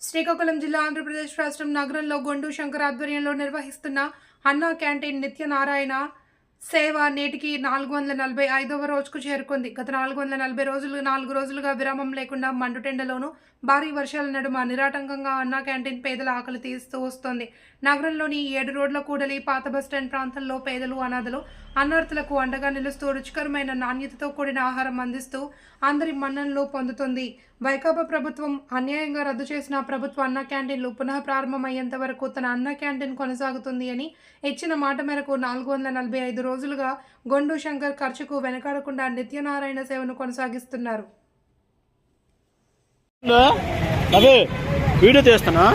శ్రీకాకుళం జిల్లా ఆంధ్రప్రదేశ్ రాష్ట్రం నగరంలో గొండు శంకర్ ఆధ్వర్యంలో నిర్వహిస్తున్న అన్నా క్యాంటీన్ నిత్యనారాయణ సేవ నేటికి 445వ రోజుకు చేరుకుంది. గత 4 రోజులుగా విరామం లేకుండా మండుటెండలోనూ భారీ వర్షాల నడుమ నిరాటంకంగా అన్నా క్యాంటీన్ పేదల ఆకలి తీస్తూ వస్తోంది. నగరంలోని 7 రోడ్ల కూడలి, పాత బస్టాండ్ ప్రాంతంలో పేదలు, అనాథలు, అన్నార్థులకు అండగా నిలుస్తూ రుచికరమైన నాణ్యతతో కూడిన ఆహారం అందిస్తూ అందరి మన్ననలు పొందుతుంది. వైకాపా ప్రభుత్వం అన్యాయంగా రద్దు చేసిన ప్రభుత్వ అన్నా క్యాంటీన్లు పునః ప్రారంభమయ్యేంత వరకు తన అన్నా క్యాంటీన్ కొనసాగుతుంది అని ఇచ్చిన మాట మేరకు 445 రోజులుగా గొండు శంకర్ ఖర్చుకు వెనకాడకుండా నిత్యనారాయణ సేవను కొనసాగిస్తున్నారు. వీడియో తీస్తున్నా.